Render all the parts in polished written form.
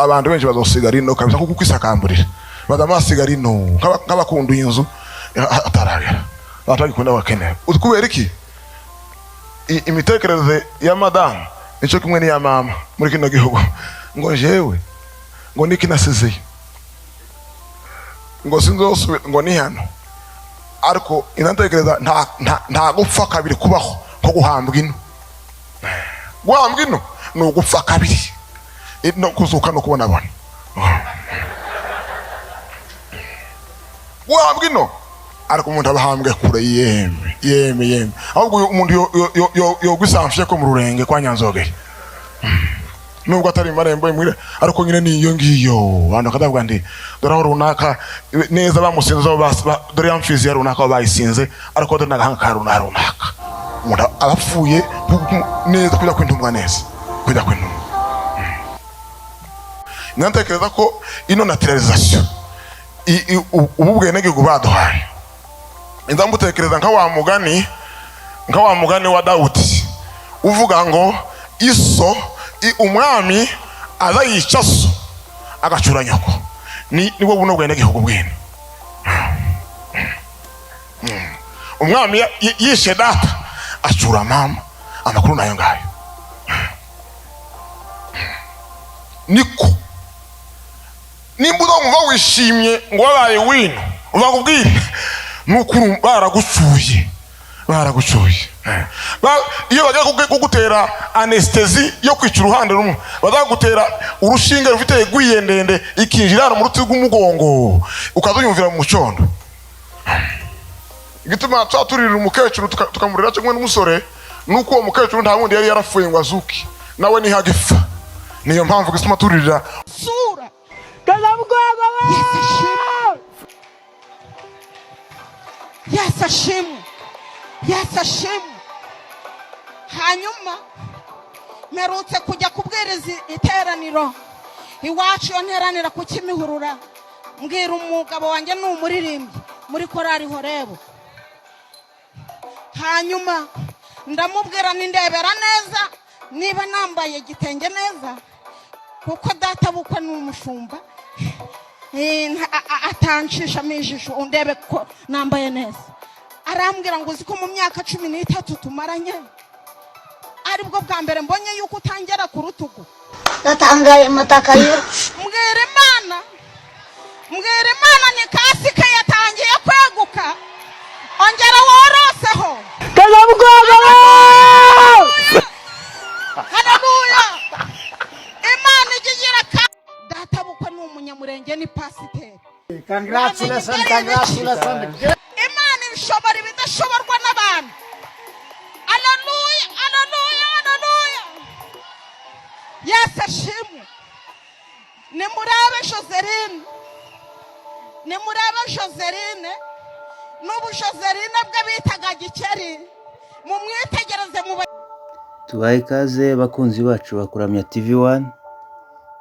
abantu benshi bazosigara ino kabisa kuko kwisakamburira badamasigara ino nk'abakunda inzu ataragera batagikunda bakeneye kubera iki imitekerereze ya madamu nico kimwe n'iya mama muri kino gihugu ngo jewe ngo niki nasizeyo ngo sinzosubira ngo ni hano ariko inantekereza nta gupfa kabiri kubaho ko guhambwa ino guhambwa ino ni ugupfa kabiri no kuzuka no kubona abantu guhambwa ino ariko umuntu abahambwe kure yeme ahubwo umuntu yo gusamfye ko mu rurenge kwa Nyanzogere nubwo atari marembo imwire ariko nyine niyo ngiyo abantu kadavuga ndi dore runaka neza bamusinze dore yamfizi ya runaka bayisinze ariko dore nagahanga runaka umuntu abapfuye neza kujya kwintumwa neza kujya kwintumwa nantekereza ko ino naturalisation ububwe negigo baduhaye inzambutekereza nka wa mugani wa Dawudi uvuga ngo iso umwami azayica so agacura nyoko nibo buno bwene gihugu bwene umwami yishe data acura mama amakuru nayo ngayo niko nimbudo umva wishimye ngo wabaye wino ubakubwire nukuru baragucuye iyo bajya kugutera anesthesi yo kwica uruhande rumwe bazagutera urushinge rufite gwiyendende ikinjira mu ruti rw'umugongo ukazuyumvira mu cyondo igituma twaturira umukecuru tukamurira kimwe n'umusore nuko uwo mukecuru nta wundi yari yarafuye ngo azuki nawe ni hagifa niyo mpamvu gituma turira sura kazabugaba Yes ashimwe hanyuma merutse kujya kubwiriza iteraniro iwacu yo nteranira ku Kimihurura mbwira umugabo wanjye n'umuririmbyi muri korari Horebo hanyuma ndamubwira ndebera neza niba nambaye igitenge neza kuko data bukwe n'umushumba atancisha mijisho undebe ko nambaye neza arambwira ngo uziko mu myaka 13 tumaranye aribwo bwa mbere mbonye yuko utangera ku rutugu natangaye mataka yo mbwira Imana ni kasika yatangiye kweguka ongera woroseho kazabugaba haleluya Imana igigira data bukwe n'umunyamurenge ni pasiteri congratulations Imana ishobora ibidashoborwa n'abantu haleluya Yes ashimwe ni murabe Joseline n'ubu Joseline bwe bitaga Gikeri mu mwitegereze mu tubaye ikaze bakunzi bacu bakuramya TV1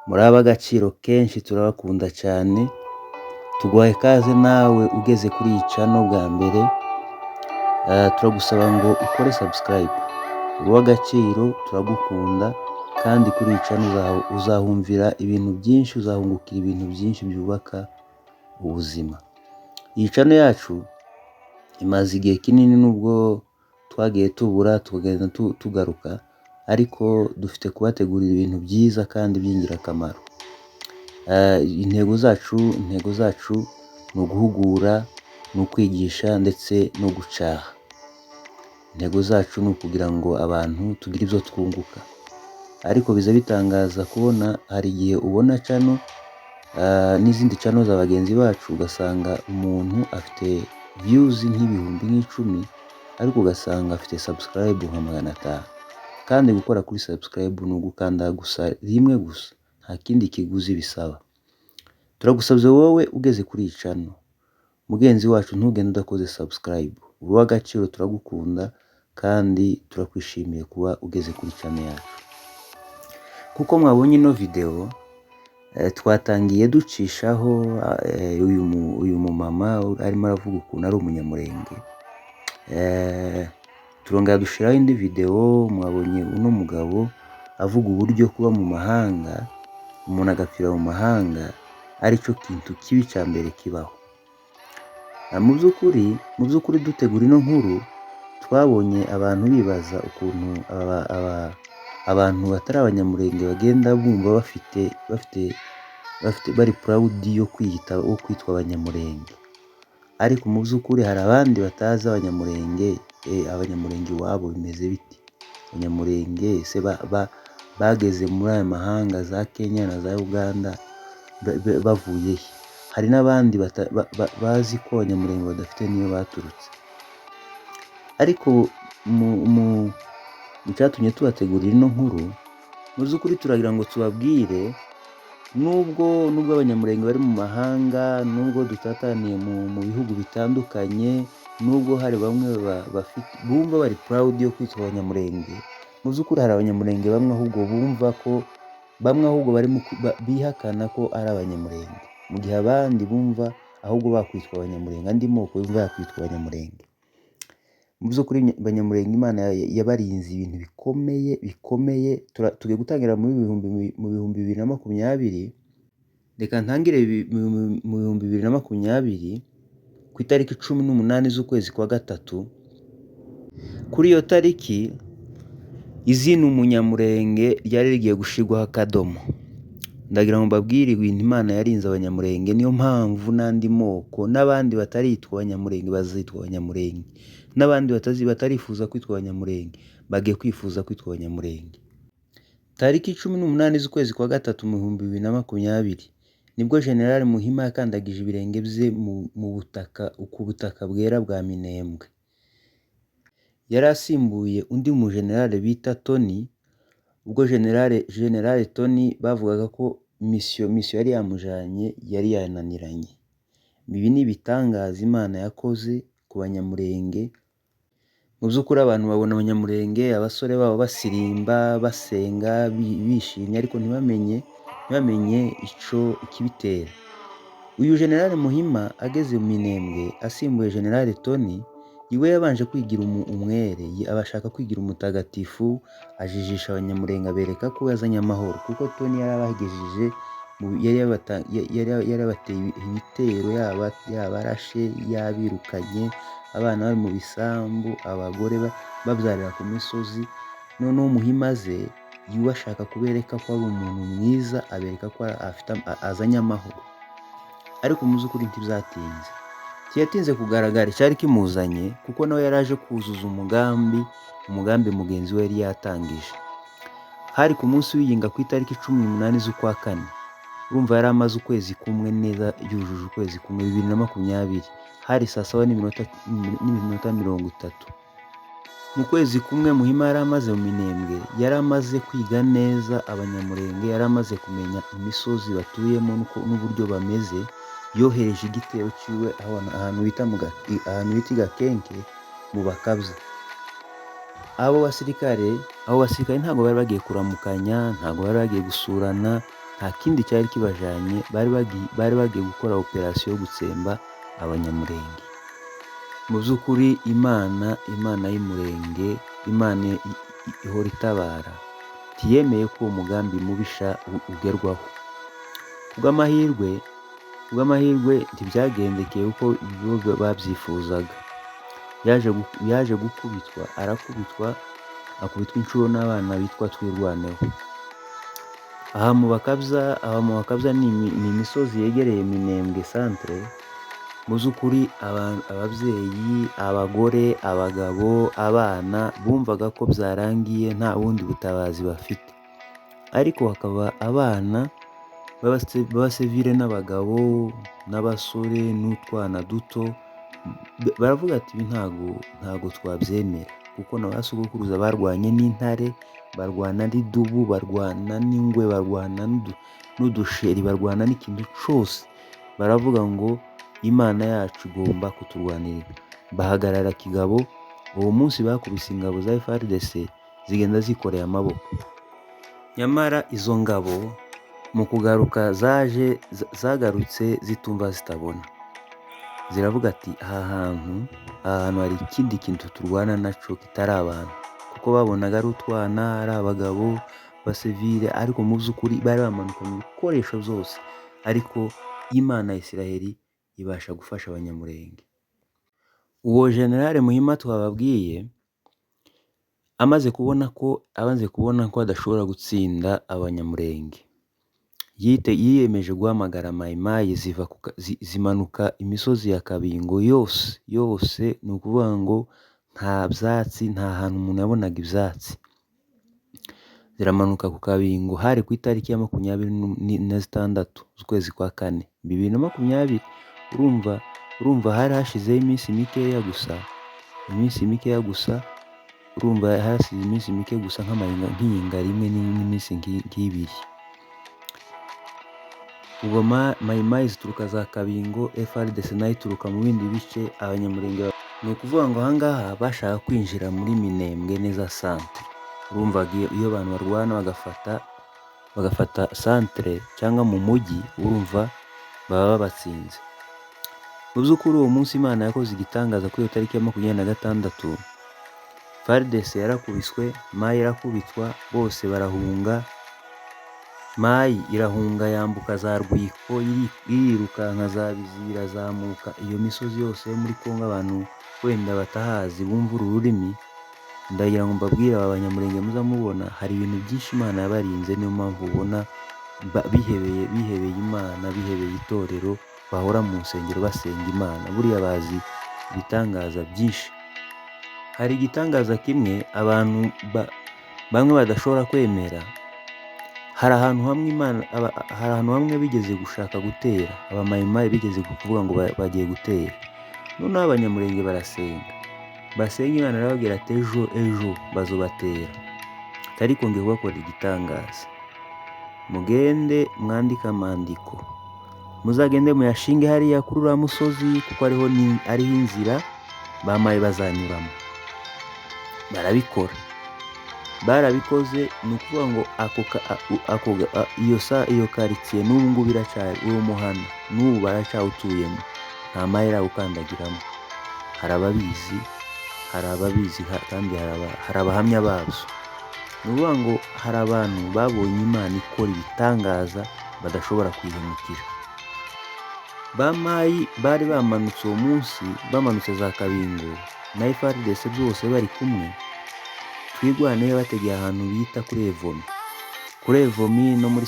muri abagaciro kenshi turabakunda cyane tuguhaye ikaze nawe ugeze kuri iyi channel bwa mbere turagusaba ngo ukore subscribe uw'agaciro turagukunda kandi kuri iyi channel uzahumvira ibintu byinshi uzahungukira ibintu byinshi byubaka ubuzima iyi channel yacu imaze igihe kinini nubwo twagiye tubura tugenda tugaruka ariko dufite kubategurira ibintu byiza kandi by'ingirakamaro intego zacu no guhugura no kwigisha ndetse no gucaha intego zacu no kugira ngo abantu tugire ibyo twunguka ariko biza bitangaza kubona hari igihe ubona channel n'izindi channel z'abagenzi bacu ugasanga umuntu afite views nk'ibihumbi nk'icumi ariko ugasanga afite subscribe nka 500 kandi gukora kuri subscribe no gukanda gusa rimwe gusa nta kindi kiguzi bisaba turagusabye wowe ugeze kuri iyi channel mugenzi wacu ntugende udakoze subscribe uw'agaciro turagukunda kandi turakwishimiye kuba ugeze kuri channel yacu kuko mwabonye ino video twatangiye ducishaho uyu mumama arimo aravuga ukuntu ari umunyamurenge turongera dushiraho indi video mwabonye uno mugabo avuga uburyo kuba mu mahanga umuntu agapfira mu mahanga aricyo kintu kibi cya mbere kibaho. Mu by'ukuri dutegura ino nkuru twabonye abantu bibaza ukuntu abantu batari abanyamurenge bagenda bumva bari proud yo kwitwa abanyamurenge, ariko mu by'ukuri hari abandi batazi abanyamurenge. Abanyamurenge iwabo bimeze biti? Abanyamurenge se bageze muri aya mahanga za Kenya na za Uganda bavuye he? Hari n'abandi bazi ko abanyamurenge badafite niyo baturutse. Ariko mu cyatumye tubategurira ino nkuru, mu by'ukuri turagira ngo tubabwire, nubwo abanyamurenge bari mu mahanga, nubwo dutataniye mu bihugu bitandukanye, nubwo hari bamwe bumva bari proud yo kwitwa abanyamurenge, mu by'ukuri hari abanyamurenge bamwe ahubwo bihakana ko ari abanyamurenge, mu gihe abandi bumva ahubwo bakwitwa abanyamurenge, andi moko yumva yakwitwa abanyamurenge. Mu by'ukuri abanyamurenge Imana yabarinze ibintu bikomeye. Tugiye gutangira mu bihumbi 2020. Reka ntangire mu bihumbi 2020 ku itariki 18 z'ukwezi kwa gatatu. Kuri iyo tariki izina umunyamurenge ryari rigiye gushirwaho akadomo. Ndagira ngo mbabwire ibintu Imana yarinze abanyamurenge, niyo mpamvu n'andi moko n'abandi bataritwa abanyamurenge bazitwa abanyamurenge, n'abandi batarifuza kwitwa abanyamurenge bagiye kwifuza kwitwa abanyamurenge. Tariki 18 z'ukwezi kwa gatatu mu 2020 nibwo General Muhima yakandagije ibirenge bye ku butaka bwera bwa Minembwe. Yari asimbuye undi mu general bita Tony. Ubwo General Tony bavugaga ko mission yari yamujanye yari yananiranye. Ibi ni ibitangaza Imana yakoze ku banyamurenge. Mu by'ukuri abantu babona abanyamurenge, abasore babo basirimba, basenga, bishimye, ariko ntibamenye ikibitera. Uyu General Muhima ageze mu Minembwe asimbuye General Tony, iwe yabanje kwigira umwere, abashaka kwigira umutagatifu, ajijisha abanyamurenge, abereka ko yazanye amahoro, kuko Tony yarabagejeje yari yabateye ibitero, yabarashe, yabirukanye, abana bari mu bisambu, abagore babyarira ku misozi. Noneho Muhima ze yiwe ashaka kubereka ko ari umuntu mwiza, abereka ko azanye amahoro. Ariko mu by'ukuri ntibyatinze. Kiyatinze kugaragara icyari kimuzanye, kuko nawe yaraje kuzuza umugambi mugenzi we yari yatangije. Hari ku munsi w'iyinga ku itariki 18 z'ukwa kane. Urumva yari amaze ukwezi kumwe neza, yujuje ukwezi kumwe, 2020. Hari saa 7 n'iminota 30. Mu kwezi kumwe Muhima yari amaze mu Minembwe, yari amaze kwiga neza abanyamurenge, yari amaze kumenya imisozi batuyemo n'uburyo bameze. Yohereje igitero ciwe ahantu bita Gakenke mu Bakabza. Abo basirikare ntabwo bari bagiye kuramukanya, ntabwo bari bagiye gusurana, nta kindi cyari kibajanye, bari bagiye gukora operation yo gutsemba abanyamurenge. Mu by'ukuri Imana y'umurenge, Imana ihora itabara, tiyemeye ko umugambi mubisha ugerwaho. Kubw'amahirwe ntibyagendekeye uko babyifuzaga. Yaje gukubitwa, akubitwa inshuro n'abana bitwa Twirwaneho. Aha mu Bakabza ni imisozi yegereye Minembwe centre. Mu by'ukuri ababyeyi, abagore, abagabo, abana bumvaga ko byarangiye nta bundi butabazi bafite. Ariko hakaba abana b'abasivile n'abagabo n'abasore n'utwana duto baravuga ati ibi ntago twabyemera, kuko na ba sogokuruza barwanye n'intare, barwana n'idubu, barwana n'ingwe, barwana n'udusheri, barwana n'ikintu cyose. Baravuga ngo Imana yacu igomba kuturwanirira. Bahagarara kigabo. Uwo munsi bakubise ingabo za FARDC zigenda zikoreye amaboko. Nyamara izo ngabo mu kugaruka zagarutse zitumva zitabona. Ziravuga ati aha hantu hari ikindi kintu turwana naco kitari abantu, kuko babonaga ari utwana, ari abagabo, basivile ariko mu by'ukuri bari bamanuka mu bikoresho byose, ariko Imana ya Isiraheli ibasha gufasha Abanyamulenge. Uwo General Muhima twababwiye amaze kubona ko adashobora gutsinda Abanyamulenge, yiyemeje guhamagara mayimayi zimanuka imisozi ya Kabingo yose, ni ukuvuga ngo nta byatsi, nta hantu umuntu yabonaga ibyatsi, ziramanuka ku Kabingo. Hari ku itariki ya 26 z'ukwezi kwa 4 2020. urumva hari hashizeho iminsi mikeya gusa, urumva hasize iminsi mike gusa nk'iyinga rimwe n'iminsi nk'ibiri. Ubwo mayimayi zituruka za Kabingo, FARDC nayo ituruka mu bindi bice. Abanyamulenge ni ukuvuga ngo ahangaha bashaka kwinjira muri Minembwe neza centre. Urumva iyo abantu barwana bagafata centre cyangwa mu mujyi, urumva baba babatsinze. Mu by'ukuri uwo munsi Imana yakoze igitangaza kuri iyo tariki ya 26. FARDC yarakubiswe, Mayi irakubitwa, bose barahunga. Mayi irahunga yambuka za Rwiko, irirukanka za Bizira, zamuka iyo misozi yose yo muri Kongo. Abantu wenda batahazi bumva ururimi, ndagira ngo mbabwire aba Banyamulenge muzamubona hari ibintu byinshi Imana yabarinze. Niyo mpamvu ubona bihebeye Imana, bihebeye itorero, bahora mu nsengero basenga Imana. Buriya bazi ibitangaza byinshi. Hari igitangaza kimwe abantu bamwe badashobora kwemera. Hari ahantu hamwe bigeze gushaka gutera, abamayimayi bigeze kuvuga ngo bagiye gutera. Noneho Abanyamulenge basenga Imana arababwira ati ejo bazobatera. Ariko ngiye kubakora igitangaza, mugende mwandika amandiko, muzagende muyashinge hariya kuri uriya musozi, kuko ariho inzira bamaye bazanyuramo. Barabikoze. Ni ukuvuga ngo iyo quartier n'ubu ngubu iracari, uwo muhana n'ubu baracawutuyemo, nta mayira ukandagiramo. Hari ababizi kandi hari abahamya babyo. Ni ukuvuga ngo hari abantu babonye Imana ikora ibitangaza badashobora kwihemukira. Bamayi bari bamanutse uwo munsi, bamanutse za Kabingo na FARDC byose bari kumwe. Twigwaneyo bategeye ahantu bita kuri Evomi no muri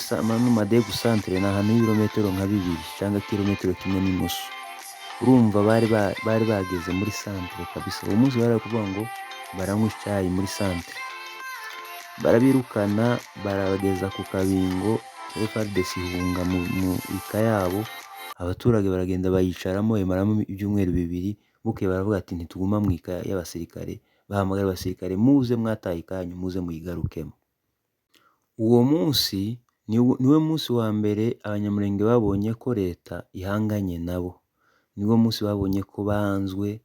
Madegu centre, ni ahantu y'ibirometero nka 2 cyangwa kilometero 1.5. Urumva bari bageze muri centre kabisa. Uwo munsi bari kuvuga ngo baranywa icyayi muri centre, barabirukana barabageza ku Kabingo. FARDC ihunga mu ikayabo, abaturage baragenda bayicaramo, imaramo ibyumweru 2. Buke baravuga ati ntituguma mu ikaya y'abasirikare, bahamagara abasirikare, muze mwataye ikanyu, muze muyigarukemo. Uwo munsi niwe munsi wa mbere Abanyamulenge babonye ko leta ihanganye nabo. Niwo munsi babonye ko banzwe,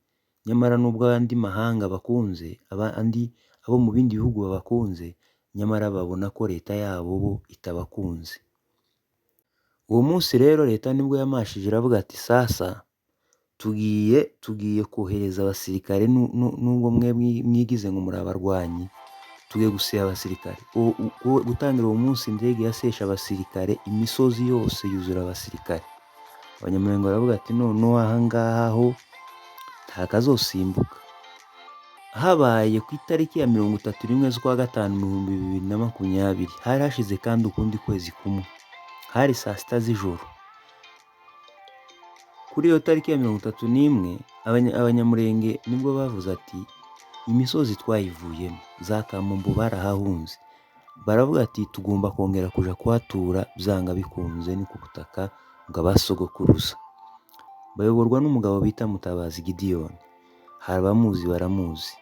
nyamara nubwo abandi mahanga bakunze, abo mu bindi bihugu babakunze, nyamara babona ko leta yabo bo itabakunze. Uwo munsi rero leta nibwo yamashije iravuga ati sasa tugiye kohereza abasirikare, nubwo mwe mwigize ngo muri abarwanyi, tugiye gusiya abasirikare. Gutangira uwo munsi indege yasesha abasirikare, imisozi yose yuzura abasirikare. Abanyamulenge baravuga ati noneho ahangaha ho ntakazosimbuka. Habaye ku itariki ya 31 z'ukwa 5 2020. Hari hashize kandi ukundi kwezi kumwe, hari saa 6 z'ijoro. Kuri iyo tariki ya 31 Abanyamulenge nibwo bavuze ati imisozi twayivuyemo, za Kamombo barahahunze. Baravuga ati tugomba kongera kuja kuhatura byanga bikunze, ni ku butaka bw'abasogokuruza. Bayoborwa n'umugabo bita Mutabazi Gideon. Hari abamuzi baramuzi.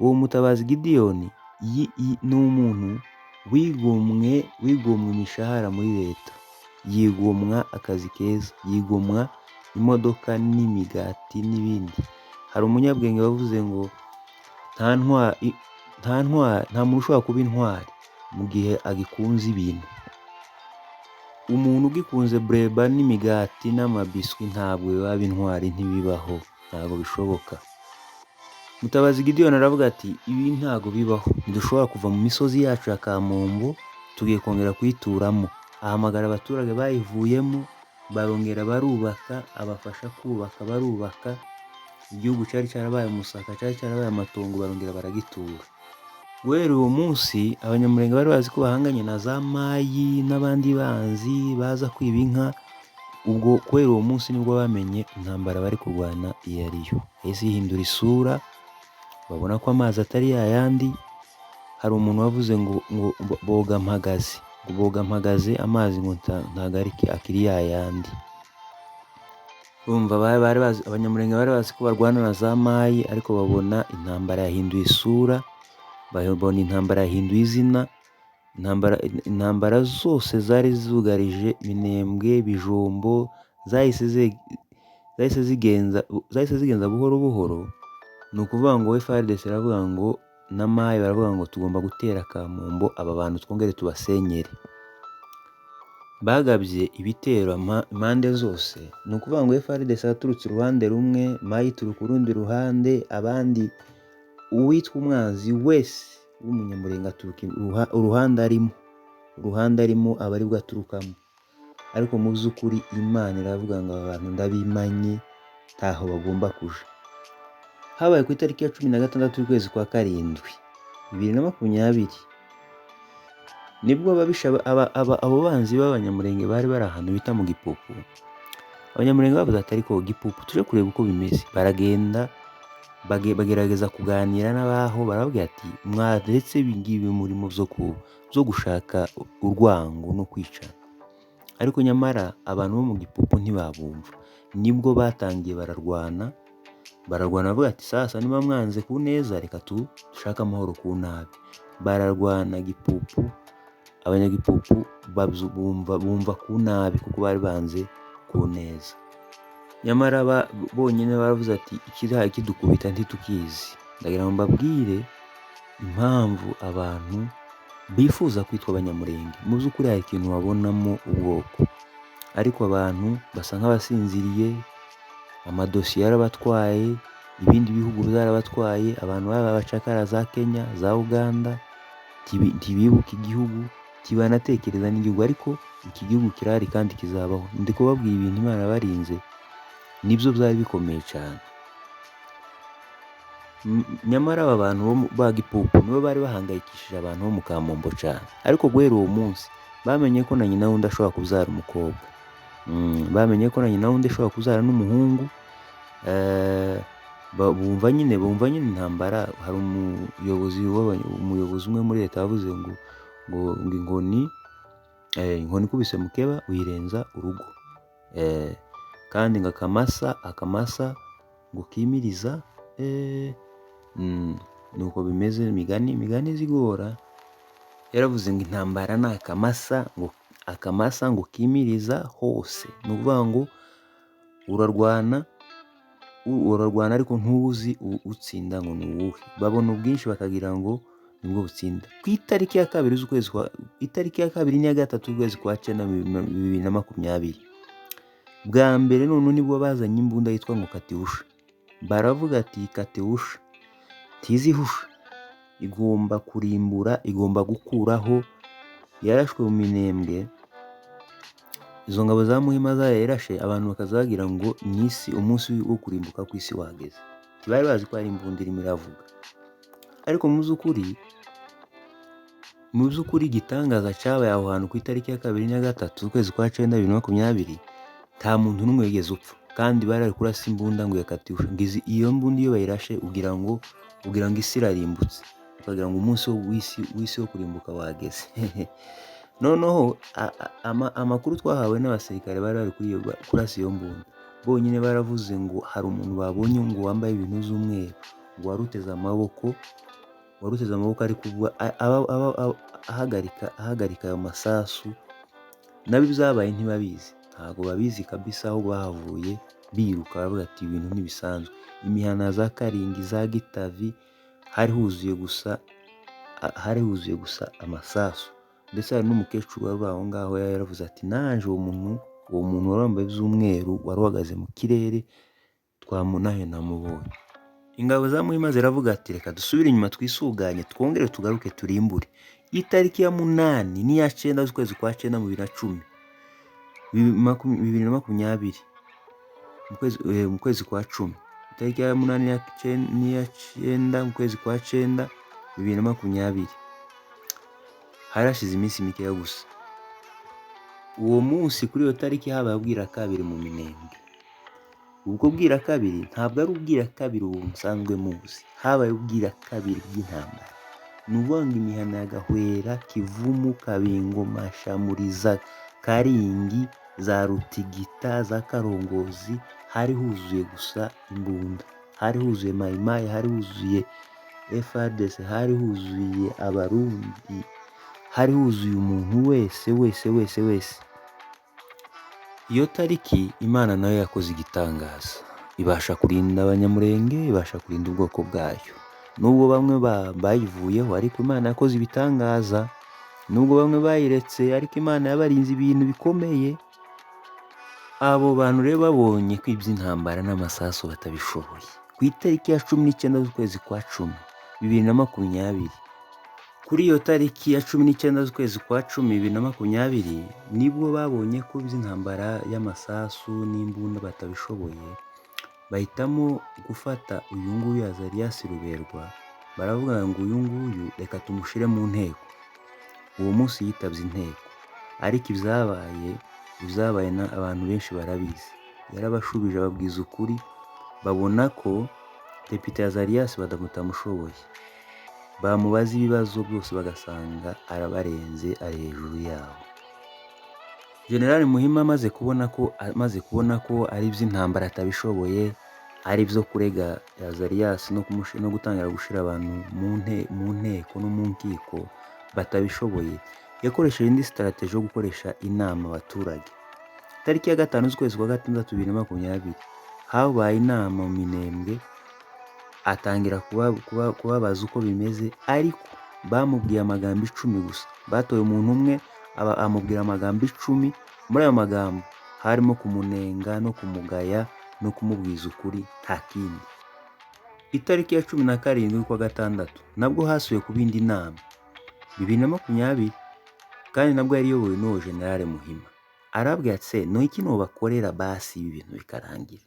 Uwo Mutabazi Gideon ni umuntu wigomwe imishahara muri leta, yigomwa akazi keza, yigomwa imodoka n'imigati n'ibindi. Hari umunyabwenge wavuze ngo nta muntu ushobora kuba intwari mu gihe agikunze ibintu. Umuntu ugikunze breba n'imigati n'amabiswi ntabwo yaba intwari, ntibibaho, ntabwo bishoboka. Mutabazi Gideon aravuga ati ibi ntabwo bibaho, ntidushobora kuva mu misozi yacu ya Kamombo tugiye kongera kuyituramo. Ahamagara abaturage bayivuyemo, barongera barubaka, abafasha kubaka, barubaka. Igihugu cyari cyarabaye umusaka, cyari cyarabaye amatongo, barongera baragitura. Guhera uwo munsi Abanyamulenge bari bazi ko bahanganye na za Mayi n'abandi banzi baza kwiba inka. Ubwo kubera uwo munsi nibwo bamenye intambara bari kurwana iyo ariyo. Yahise yihindura isura, babona ko amazi atari yayandi. Hari umuntu wavuze ngo boga mpagaze, ngo boga mpagaze amazi ngo ntago akiri yayandi. Urumva Abanyamulenge bari bazi ko barwana na za Mayi, ariko babona intambara yahinduye isura, babona intambara yahinduye izina. Intambara zose zari zugarije Minembwe, Bijombo, zahise zigenza buhoro buhoro. Ni ukuvuga ngo FARDC iravuga ngo na Mayi baravuga ngo tugomba gutera Kamombo, aba bantu twongere tubasenyere. Bagabye ibitero impande zose. Ni ukuvuga ngo FARDC yaturutse uruhande rumwe, Mayi ituruka urundi ruhande, abandi uwitwa umwanzi wese w'umunyamulenge aturuka uruhande arimo aba aribwo aturukamo. Ariko mu by'ukuri Imana iravuga ngo aba bantu ndabimanye, ntaho bagomba kuja. Habaye ku itariki ya 16 y'ukwezi kwa karindwi 2020 nibwo abo banzi b'Abanyamulenge bari ahantu bita mu Gipupu. Abanyamulenge bavuze ati ariko Gipupu tuje kureba uko bimeze. Baragenda bagerageza kuganira n'abaho, barababwira ati mwaretse ibingibi murimo byo gushaka urwango no kwicana. Ariko nyamara abantu bo mu Gipupu ntibabumva. Nibwo batangiye bararwana bavuga ati sasa niba mwanze ku neza reka dushaka amahoro ku nabi. Bararwana Gipupu, Abanyagipupu bumva ku nabi kuko bari banze ku neza. Nyamara bonyine baravuze ati ikiriha kidukubita ntitukizi. Ndagira ngo mbabwire impamvu abantu bifuza kwitwa Abanyamulenge. Mu by'ukuri hari ikintu babonamo ubwoko, ariko abantu basa nk'abasinziriye. Amadosiye yarabatwaye, ibindi bihugu byarabatwaye. Abantu b'abacakara za Kenya, za Uganda, ntibibuka igihugu, ntibanatekereza n'igihugu. Ariko iki gihugu kirahari kandi kizabaho. Ndi kubabwira ibintu Imana barinze, nibyo byari bikomeye cyane. Nyamara aba bantu ba Gipupu nibo bari bahangayikishije abantu bo mu Kamombo cyane. Ariko guhera uwo munsi bamenye ko na nyina wundi ashobora kubyara umukobwa. Bamenye ko na nyina wundi ashobora kubyara n'umuhungu. Bumva nyine intambara. Hari umuyobozi umwe muri leta yavuze ngo inkoni ikubise mukeba uyirenza urugo. Kandi ngo akamasa ngo kimiriza. Nuko bimeze. Imigani zigora yaravuze ngo intambara ni akamasa ngo kimiriza hose. Ni ukuvuga ngo urarwana ariko ntuzi utsinda ngo ni uwuhe. Babona ubwinshi bakagira ngo nibwo butsinda. Ku itariki ya 2 z'ukwezi n'iya 3 z'ukwezi kwa 9 2020 bwa mbere none nibwo bazanye imbunda yitwa ngo Katyusha. Baravuga ati Katyusha ntizihusha, igomba kurimbura, igomba gukuraho. Yarashwe mu Minembwe. Izo ngabo za Muhima yarashe abantu bakazagira ngo nisi umunsi wo kurimbuka ku isi wageze. Bari bazi ko ari imbunda irimo iravuga. Ariko mu by'ukuri igitangaza cyabaye aho hantu ku itariki ya 2 n'iya 3 z'ukwezi kwa 9 2020 nta muntu n'umwe wigeze upfa. Kandi bari kurasa imbunda ngo ya Katyusha. Ngizi iyo mbunda iyo bayirashe ugira ngo isi irarimbutse, ukagira ngo umunsi w'isi wo kurimbuka wageze. Noneho amakuru twahawe n'abasirikare bari kurasa iyo mbunda, bonyine baravuze ngo hari umuntu babonye ngo wambaye ibintu z'umweru, ngo waruteze amaboko ari kuvuga ahagarika ayo masasu. Nabi byabaye ntibabizi, ntabwo babizi kabisa. aho bahavuye biruka baravuga ati ibintu ntibisanzwe. Imihana za Karingi, za Gitavi hari huzuye gusa amasasu. Ndetse hari n'umukecuru wari aho ngaho yaravuze ati naje uwo muntu wambaye iby'umweru wari uhagaze mu kirere twamunahe namubonye. Ingabo za Muhima ziravuga ati reka dusubire inyuma twisuganye twongere tugaruke turimbure. itariki ya 8 n'iya 9 z'ukwezi kwa 9 mu 2010 2020 mu kwezi kwa 10, itariki ya 8 n'iya 9 mu kwezi kwa 9 2020, harashize iminsi mikeya gusa. Uwo munsi kuri iyo tariki habaye ubwira kabiri mu Minembwe. Ubwo bwira kabiri ntabwo ari ubwira kabiri ubu musanzwe muzi, habaye ubwira kabiri bw'intambara. Nubanga imihana ya Gahwera, Kivumu, Kabingo, Mashamuriza, Karingi, za Rutigita, za Karongozi, hari huzuye gusa imbunda, hari huzuye mayimayi, hari huzuye FARDC, hari huzuye abarundi, hari huzuye umuntu wese. Iyo tariki Imana nayo yakoze igitangaza, ibasha kurinda abanyamurenge, ibasha kurinda ubwoko bwayo. Nubwo bamwe bayivuyeho, ariko Imana yakoze ibitangaza. Nubwo bamwe bayiretse, ariko Imana yabarinze ibintu bikomeye. Abo bantu rero babonye ko iby'intambara n'amasasu batabishoboye, ku itariki ya 19 z'ukwezi kwa 10 2020, kuri iyo tariki ya 19 z'ukwezi kwa 10 2020, nibwo babonye ko iby'intambara y'amasasu n'imbunda batabishoboye, bahitamo gufata uyu nguyu Azarias Ruberwa, baravuga ngo uyu nguyu reka tumushire mu nteko. Uwo munsi yitabye inteko, ariko ibyabaye abantu benshi barabizi. Yarabashubije ababwiza ukuri, babona ko Depite Azarias batamushoboye. Bamubaza ibibazo byose bagasanga arabarenze, ari hejuru yabo. General Muhima amaze kubona ko ari iby'intambara atabishoboye, ari byo kurega Azarias no gutangira gushira abantu mu nteko no mu nkiko batabishoboye, yakoresheje indi strategy yo gukoresha inama abaturage. Tariki ya 5 z'ukwezi kwa 6 2020, habaye inama mu Minembwe, atangira kubabaza uko bimeze, ariko bamubwiye amagambo 10 gusa. Batoye umuntu umwe amubwira amagambo 10. Muri ayo magambo harimo kumunenga no kumugaya no kumubwiza ukuri, nta kindi. Itariki ya 17 kwa 6 nabwo hasuye ku bindi nama 2020, kandi nabwo yari yobowe n'uwo General Muhima. Arabwira ati no iki no bakorera basi ibi bintu bikarangira.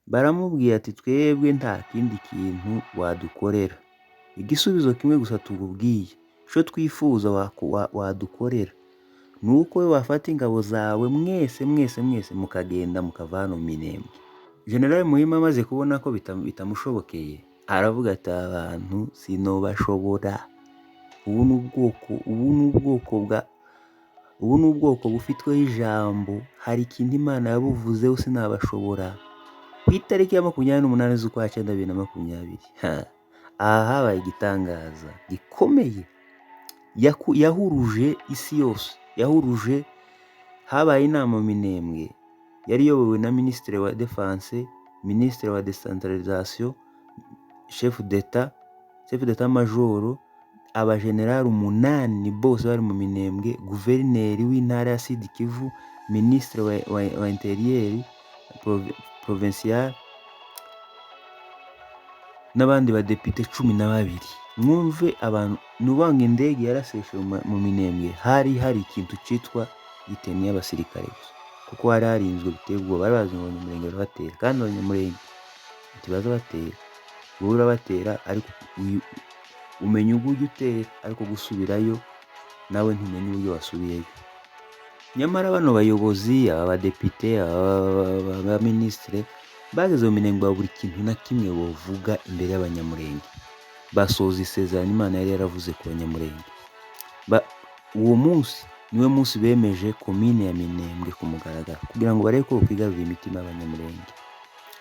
Baramubwira ati twebwe nta kindi kintu wadukorera, igisubizo kimwe gusa tugubwiye, cyo twifuza wadukorera nuko we wafata ingabo zawe mwese mukagenda mukavana mu Minembwe. General Muhima amaze kubona ko bitamushobokeye, aravuga ati abantu sinobashobora. Ubu ni ubwoko bufitweho ijambo, hari ikintu Imana yabuvuzeho sinabashobora. Ku itariki ya 28 z'ukwa 9 2020, aha habaye igitangaza gikomeye, yahuruje isi yose, habaye inama mu Minembwe, yari yobowe na Ministre wa Defense, Ministre wa Decentralisation, Chef d'Etat Major, abageneral 8 bose bari mu Minembwe, Guverineri w'intara ya Sud Kivu, Ministre wa Interieur provincial, n'abandi badepite 12. Mwumve abantu, nubanga indege yaraseshe mu Minembwe, hari ikintu cyitwa giteni y'abasirikare gusa, kuko hari harinzwe biteye ubwoba. Bari bazi ngo Abanyamurenge barabatera, kandi Abanyamurenge ntibaza batera, wowe urabatera ariko umenya uburyo utera, ariko gusubirayo nawe ntumenya uburyo wasubiyeyo. Nyamara bano bayobozi, abadepite, abaminisitire bageze mu Minembwe, buri kintu na kimwe bavuga imbere y'Abanyamurenge, basoza isezerano Imana yari yaravuze ku Banyamurenge. Uwo munsi niwe munsi bemeje komine ya Minembwe ku mugaragaro, kugira ngo barebe ko kwigarurira imitima y'Abanyamurenge.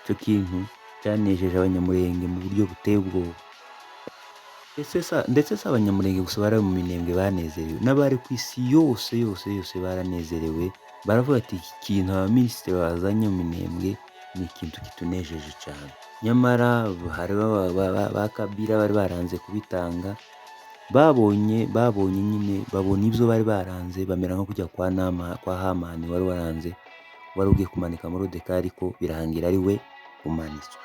Icyo kintu cyanejeje Abanyamurenge mu buryo buteye ubwoba. Ndetse si Abanyamurenge gusa bari mu Minembwe banezerewe, n'abari ku isi yose baranezerewe. Baravuga ati iki kintu abaminisitiri bazanye mu Minembwe ni ikintu kitunejeje cyane. Nyamara hari ba Kabila bari baranze kubitanga, babonye nyine, babona ibyo bari baranze, bamera nko kujya kwa Hamani wari ugiye kumanika Moridekayi, ariko birangira ari we umanitswe.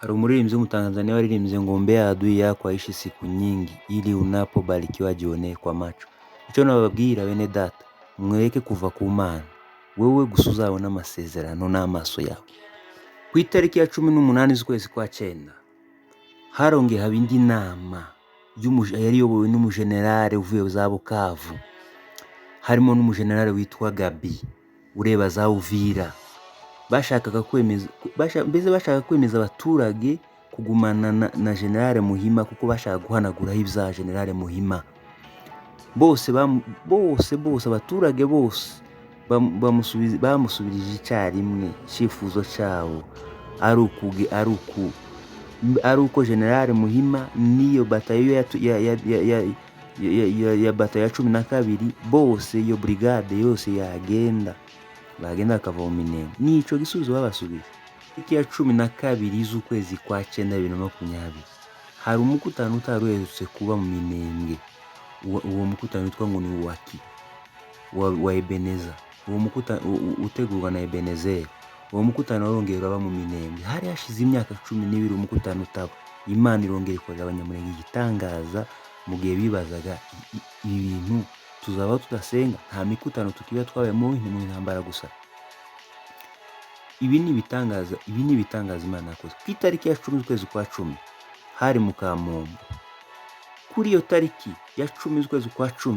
Hari umuririmbyi w'Umutanzania waririmbye ngo mbea adui yako aishi siku nyingi ili unapobarikiwa jione kwa macho. Icyo nababwira bene data, mwereke kuva ku Mana, wewe gusa uzabona amasezerano n'amaso yawe. Ku itariki ya 18 z'ukwezi kwa 9 harongeye haba indi nama yari yobowe n'umujenerale uvuye za Bukavu, harimo n'umujenerale witwa Gabi ureba za Uvira. Bashakaga kwemeza abaturage kugumana na General Muhima kuko bashaka guhanaguraho ibya General Muhima. Bose abaturage bose bamusubirije icyarimwe icyifuzo cyawo ari uko General Muhima niyo batayo ya batayo ya 12 bose iyo brigade yose bagenda akava mu Minembwe. Nico gisubizo babasubije. Iki ya 12 z'ukwezi kwa 9 2020 hari umukutano utaruherutse kuba mu Minembwe. Uwo mukutano witwa ngo ni waki wa Ebeneza. Uwo mukutano utegurwa na Ebenezer. Uwo mukutano warongeye uraba mu Minembwe. Hari hashize imyaka 12 umukutano utaba. Imana irongera ikorera Abanyamulenge igitangaza mu gihe bibazaga ibintu tuzaba tudasenga, nta mikutano tukiba twabaye mu ntambara gusa. Ibi ni ibitangaza Imana yakoze. Ku itariki ya 10 z'ukwezi kwa 10 hari mu Kamombo. Kuri iyo tariki ya 10 z'ukwezi kwa 10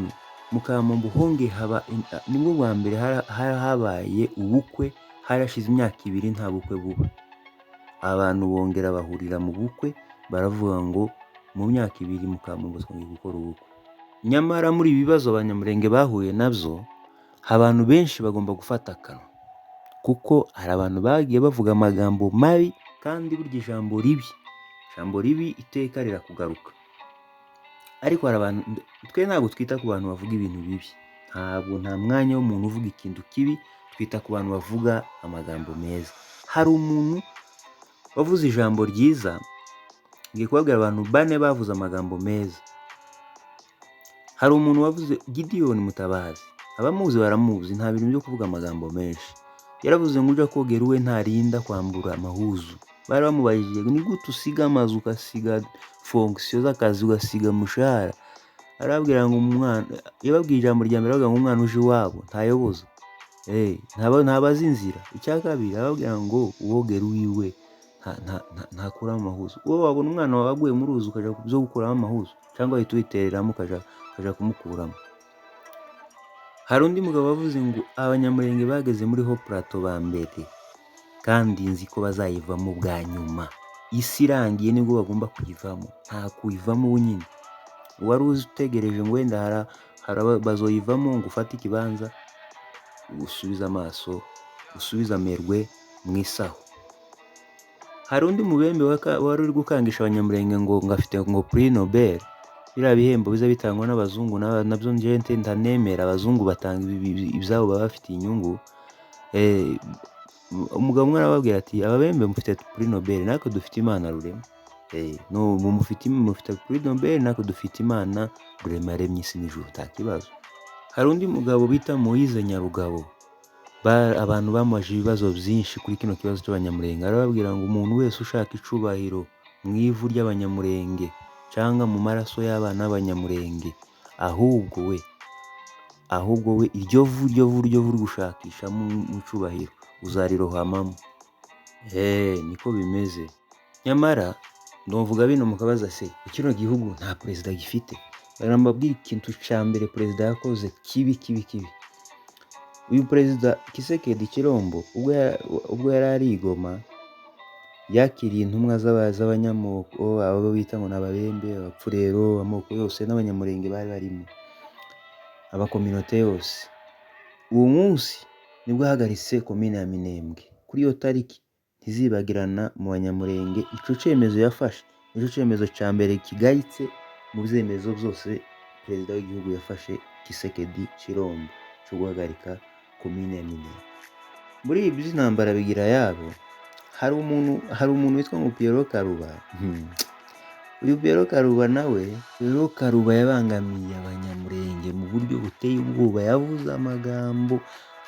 mu Kamombo honge haba nibwo bwa mbere habaye ubukwe. Harashize imyaka 2 nta bukwe buba. Abantu bongera bahurira mu bukwe baravuga ngo mu myaka 2 mu Kamombo twongeye gukora ubukwe. Nyamara muri ibibazo Abanyamulenge bahuye nabyo, abantu benshi bagomba gufata akanwa kuko hari abantu bagiye bavuga amagambo mabi, kandi burya ijambo ribi iteka rirakugaruka. Ariko hari abantu, twe ntabwo twita ku bantu bavuga ibintu bibi, nta mwanya w'umuntu uvuga ikintu kibi, twita ku bantu bavuga amagambo meza. Hari umuntu wavuze ijambo ryiza, ngiye kubabwira abantu 4 bavuze amagambo meza. Hari umuntu wavuze Gideon Mutabazi, abamuzi baramuzi, nta bintu byo kuvuga amagambo menshi. Yaravuze ngo uja kogera uwe ntarinda kwambura amahuzu. Bari bamubajije ni gute usiga amazu ukasiga fonction z'akazi ugasiga mushahara. Arabwira ngo umwana, yababwiye ijambo rya mbere, avuga ngo umwana uje iwabo ntayoboza, ntabazi inzira. Icya kabiri arababwira ngo uwogera uwiwe ntakura amahuzu. Uwo wabona umwana wawe aguye mu ruzi ukaja kubyo gukuramo amahuzu, cyangwa ahita uyitereramo ukaja kumukuramo. Hari undi mugabo wavuze ngo Abanyamulenge bageze muri ho plateau ba mbere, kandi nzi ko bazayivamo bwa nyuma. Isi irangiye nibwo bagomba kuyivamo, nta kuyivamo nyine. Wari utegereje ngo wenda bazoyivamo ngo ufate ikibanza, usubiza amaso, usubiza amerwe mu isaho. Hari undi mubembe wari uri gukangisha Abanyamulenge ngo ngafite ngo Prix Nobel. Biriya bihembo biza bitangwa n'abazungu, nabyo njye ndanemera. Abazungu batanga ibyabo baba bafitiye inyungu. Umugabo umwe arababwira ati ababembe mufite Prix Nobel, natwe dufite Imana Rurema. No mufite Prix Nobel, natwe dufite Imana Rurema yaremye isi n'ijuru, nta kibazo. Hari undi mugabo bita Moise Nyarugabo, abantu bamaje ibibazo byinshi kuri kino kibazo cy'Abanyamulenge. Arababwira ngo umuntu wese ushaka icubahiro mu ivu ry'Abanyamulenge cyangwa mu maraso y'abana b'Abanyamulenge, ahubwo we iryo vu gushakisha mu cubahiro uzarirohamamo. Niko bimeze. Nyamara ndovuga bino mukabaza se kino gihugu nta president gifite. Barambabwira ikintu cya mbere president yakoze kibi. Uyu president Kisekedi Chilombo ubwo yari ari Goma, yakiriye intumwa z'abanyamoko, abo bita ngo n'ababembe, abapfurero, amoko yose n'Abanyamulenge bari barimo, abakominote yose. Uwo munsi nibwo hagaritse komine ya Minembwe. Kuri iyo tariki ntizibagirana mu Banyamulenge. Ico cemezo yafashe nico cemezo cya mbere kigayitse mu byemezo byose perezida w'igihugu yafashe, Kisekedi Chilombo, cyo guhagarika komine ya Minembwe. Muri ibi by'intambara bigira yabo, hari umuntu witwa ngo Pierrot Karuba. Uyu Pierrot Karuba nawe, yabangamiye Abanyamulenge mu buryo buteye ubwoba. Yavuze amagambo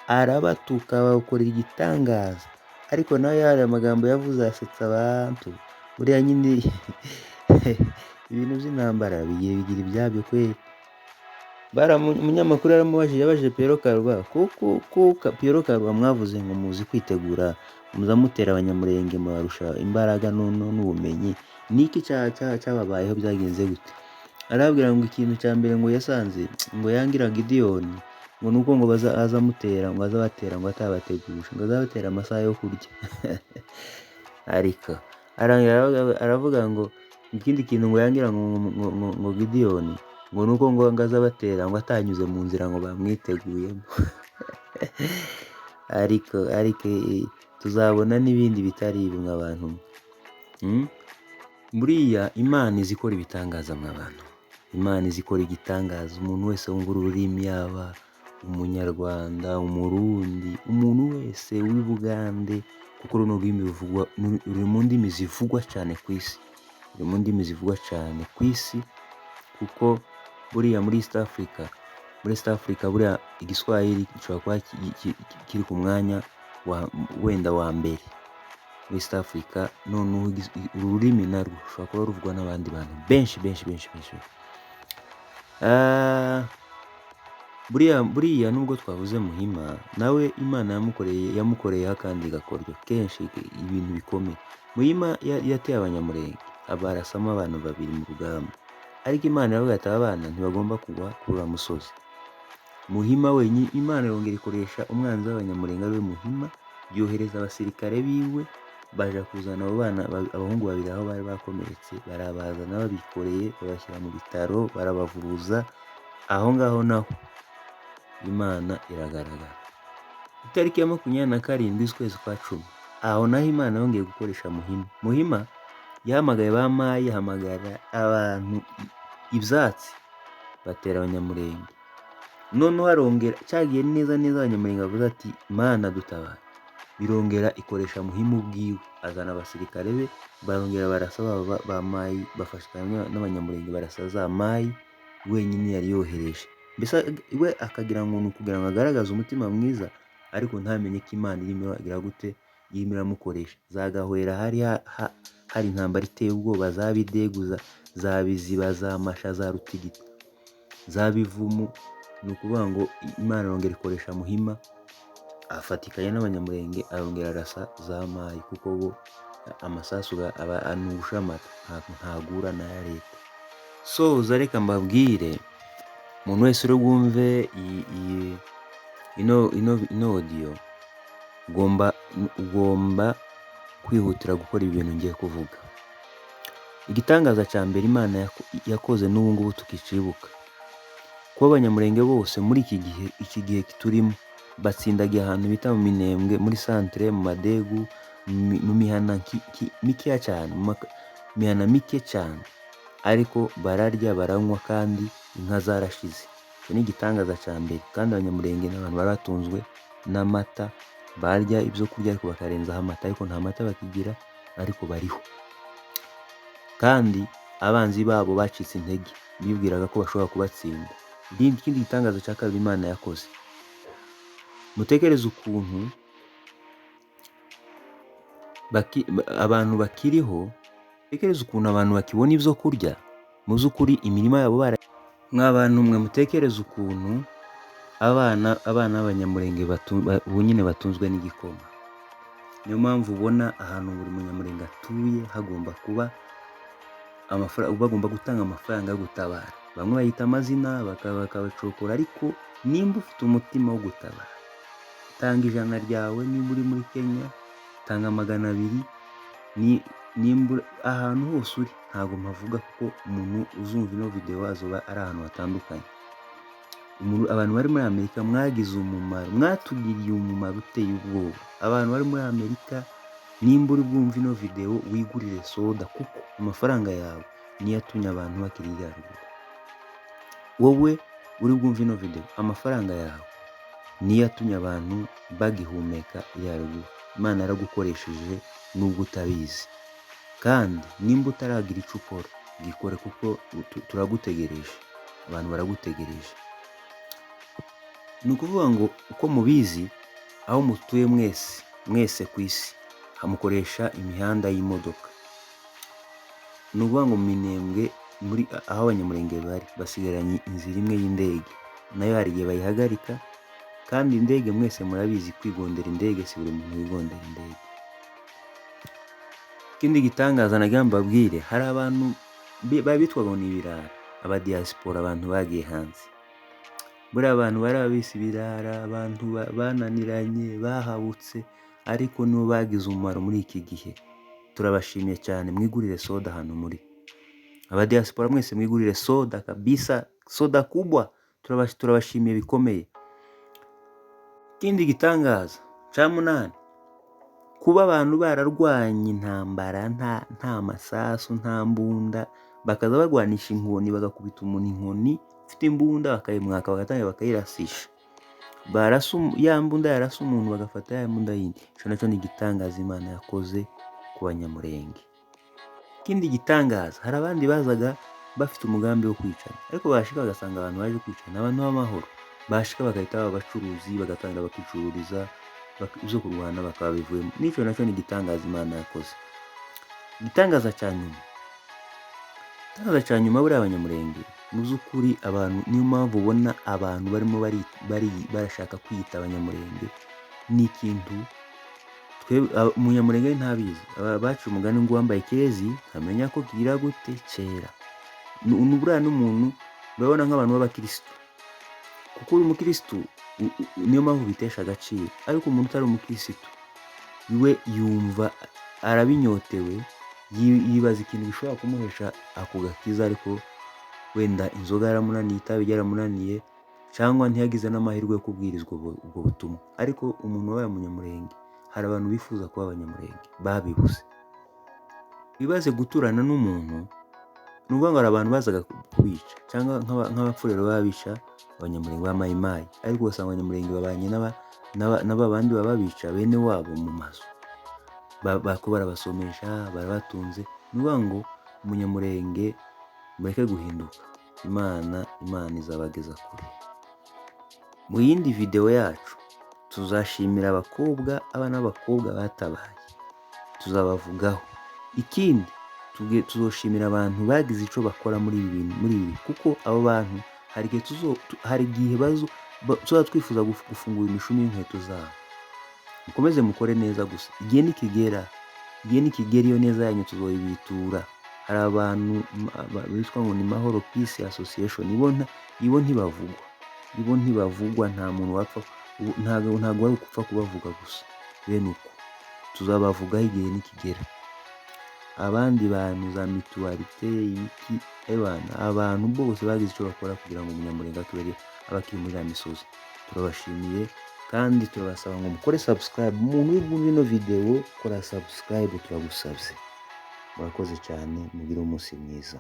arabatuka, bakorera igitangaza. Ariko nawe yari amagambo yavuze asetsa abantu. buriya nyine ibintu by'intambara bigira ibyabyo kweli. Umunyamakuru yaramubajije, yabajije Pierrot Karwa, kuko Pierrot Karwa mwavuze ngo muzi kwitegura, muza mutera abanyamurenge mubarusha imbaraga n'ubumenyi, niki cyababayeho, byagenze gute? Arababwira ngo ikintu cya mbere ngo yasanze ngo yangira Gideyoni ngo nuko ngo azamutera ngo azabatera ngo atabateguje ngo azabatera amasaha yo kurya. Ariko aravuga ngo ikindi kintu ngo yangira ngo Gideyoni ngo nuko ngo azabatera ngo atanyuze mu nzira ngo bamwiteguyemo. ariko tuzabona n'ibindi bitari ibi mw'abantu. Buriya Imana izi ikora ibitangaza mw'abantu. Imana izi ikora igitangaza. Umuntu wese wumva ururimi, yaba umunyarwanda, umurundi, umuntu wese w'i Bugande, kuko runo rurimi ruri mu ndimi zivugwa cyane ku isi. Ruri mu ndimi zivugwa cyane ku isi, kuko buriya muri East Africa buriya igiswahili gishobora kuba kiri ku mwanya wenda wa mbere muri East Africa. Noneho ururimi narwo rushobora kuba ruvugwa n'abandi bantu benshi. Buriya nubwo twavuze Muhima, nawe Imana yamukoreye akandi gakoryo kenshi, ibintu bikomeye. Muhima yateye abanyamurenge, abarasamo abantu 2 mu rugamba, ariko Imana iravuga ati abana ntibagomba kugwa kuri uriya musozi. Muhima wenyine Imana yongera ikoresha umwanzi w'abanyamurenge ari we Muhima, yohereza abasirikare biwe baje kuzana abo bana, abahungu 2 aho bari bakomeretse, barabazana babikoreye, babashyira mu bitaro, barabavuruza. Aho ngaho naho Imana iragaragara. Itariki ya 27 z'ukwezi kwa 10, aho naho Imana yongeye gukoresha Muhima yahamagaye ba Mayi, yahamagara abantu ibyatsi, batera abanyamurenge. Noneho arongera cyagiye neza abanyamurenge bavuze ati Mana dutabara, birongera ikoresha Muhima ubwiwe, azana abasirikare be, barongera barasaba ba Mayi, bafashanya n'abanyamurenge barasa za Mayi wenyine yari yohereje. Mbese we akagira ngo kugira ngo agaragaze umutima mwiza, ariko ntamenye ko Imana irimo igira gute, irimo iramukoresha. Zagahwera hari intambara iteye ubwoba, za Bideguza, za Biziba, za Masha, za Rutigita, za Bivumu. Ni ukuvuga ngo Imana yongera ikoresha Muhima, afatikanya n'abanyamurenge, arongera arasa za Mayi, kuko bo amasasu aba anusha amata, ntagura n'aya leta. So reka mbabwire umuntu wese uri bwumve ino audio, ugomba kwihutira gukora ibintu ngiye kuvuga. Igitangaza cya mbere Imana yakoze n'ubu ngubu tukicibuka, kuba abanyamurenge bose muri iki gihe turimo batsindagiye ahantu bita mu Minembwe, muri centre, mu Madegu, mu mihana mikeya cyane, mihana mike cyane, ariko bararya baranywa kandi inka zarashize. Icyo ni igitangaza cya mbere. Kandi abanyamurenge n'abantu baratunzwe n'amata, barya ibyo kurya ariko bakarenzaho amata, ariko nta mata bakigira, ariko bariho. Kandi abanzi babo bacitse intege, bibwiraga ko bashobora kubatsinda. Ikindi gitangaza cya kabiri Imana yakoze, mutekereze ukuntu abantu bakiriho, tekereza ukuntu abantu bakibona ibyo kurya, mu by'ukuri imirima yabo mw'abantu mwe, mutekereze ukuntu abana b'abanyamurenge nyine batunzwe n'igikoma. Niyo mpamvu ubona ahantu buri munyamurenge atuye hagomba kuba bagomba gutanga amafaranga yo gutabara. Bamwe bayita amazina bakabacokora, ariko nimba ufite umutima wo gutabara, tanga 100 ryawe. Nimba uri muri Kenya, tanga 200. Nimba ahantu hose uri, ntabwo mpavuga kuko umuntu uzumva ino video azoba ari ahantu hatandukanye. Abantu bari muri Amerika mwagize umumaro, mwatugiriye umumaro uteye ubwoba. Abantu bari muri Amerika, nimba uri bwumva ino video, wigurire soda, kuko amafaranga yawe niyo atumye abantu bakirira ruguru. Wowe uri bwumva ino video, amafaranga yawe niyo atumye abantu bagihumeka ya ruguru. Imana yaragukoresheje nubwo utabizi. Kandi nimba utaragira icyo ukora, gikore, kuko turagutegereje, abantu baragutegereje. Ni ukuvuga ngo uko mubizi, aho mutuye mwese ku isi hamukoresha imihanda y'imodoka. ukuvuga ngo Minembwe muri aho abanyamurenge bari basigaranye inzira imwe y'indege, nayo hari igihe bayihagarika, kandi indege mwese murabizi kwigondera indege si buri muntu wigondera indege. Ikindi gitangaza nagira mbabwire, hari abantu bitwaga ngo ni ibirara, abadiaspora, abantu bagiye hanze. Buriya abantu bari abisi ibirara, abantu bananiranye, bahabutse, ariko nibo bagize umumaro muri iki gihe. Turabashimiye cyane, mwigurire soda hano muri. Abadiaspora mwese mwigurire soda kabisa, soda kubwa. Turabashimiye bikomeye. Ikindi gitangaza cya 8, kuba abantu bararwanye intambara nta masasu, nta mbunda, bakaza barwanisha inkoni, bagakubita umuntu inkoni ufite imbunda bakayimwaka, bagatangira bakayirasisha. Ya mbunda yarasa umuntu bagafata ya mbunda yindi. Ico nacyo ni igitangaza Imana yakoze ku banyamurenge. Ikindi gitangaza, hari abandi bazaga bafite umugambi wo kwicana, ariko bashika bagasanga abantu baje kwicana abantu b'amahoro, bashika bagahita baba abacuruzi, bagatangira bakicururiza, byo kurwana bakaba bivuyemo. Nico nacyo ni igitangaza Imana yakoze. Igitangaza cya nyuma buriya abanyamurenge mu by'ukuri, abantu niyo mpamvu ubona abantu barimo barashaka kwiyita abanyamurenge. Ni ikintu umunyamurenge ntabizi. Baciye umugani ngo uwambaye ikirezi nkamenya ko kigira gute kera. Buriya n'umuntu urabona nk'abantu b'abakirisitu, kuko uri umukirisitu niyo mpamvu bitesha agaciro, ariko umuntu utari umukirisitu we yumva arabinyotewe, yibaza ikintu gishobora kumuhesha ako gakiza, ariko wenda inzoga yaramunaniye, itabi yaramunaniye, cyangwa ntiyagize n'amahirwe yo kubwirizwa ubwo butumwa. Ariko umuntu wabaye umunyamurenge, hari abantu bifuza kuba abanyamurenge babibuze. Bibaze guturana n'umuntu, nuvuga ngo hari abantu bazaga kubica, cyangwa nk'abapfurero babica abanyamurenge ba mayimayi, ariko ugasanga abanyamurenge babanye n'abandi babica bene wabo mu mazu, bako barabasomesha, barabatunze. Nuvuga ngo umunyamurenge mureke guhinduka, Imana izabageza kure. Mu yindi video yacu tuzashimira abana b'abakobwa batabaye, tuzabavugaho. Ikindi tuzoshimira abantu bagize ico bakora muri ibi, kuko abo bantu hari igihe tuba twifuza gufungura imishumi y'inkweto zabo. Mukomeze mukore neza gusa, igihe nikigera iyo neza yanyu tuzoyibitura. Hari abantu bitwa ngo ni Mahoro Peace Association, ibo ntibavugwa, nta muntu wapfa, ntago wari gupfa kubavuga gusa. Bene uko tuzabavugaho igihe nikigera. Abandi bantu za mituwarite ibiki, abantu bose bagize icyo bakora kugira ngo umunyamurenge abakiri muri ya misozi, turabashimiye kandi turabasaba ngo mukore subscribe. Umuntu uri bwumve ino video, kora subscribe, turagusabye. Murakoze cyane, mugire umunsi mwiza.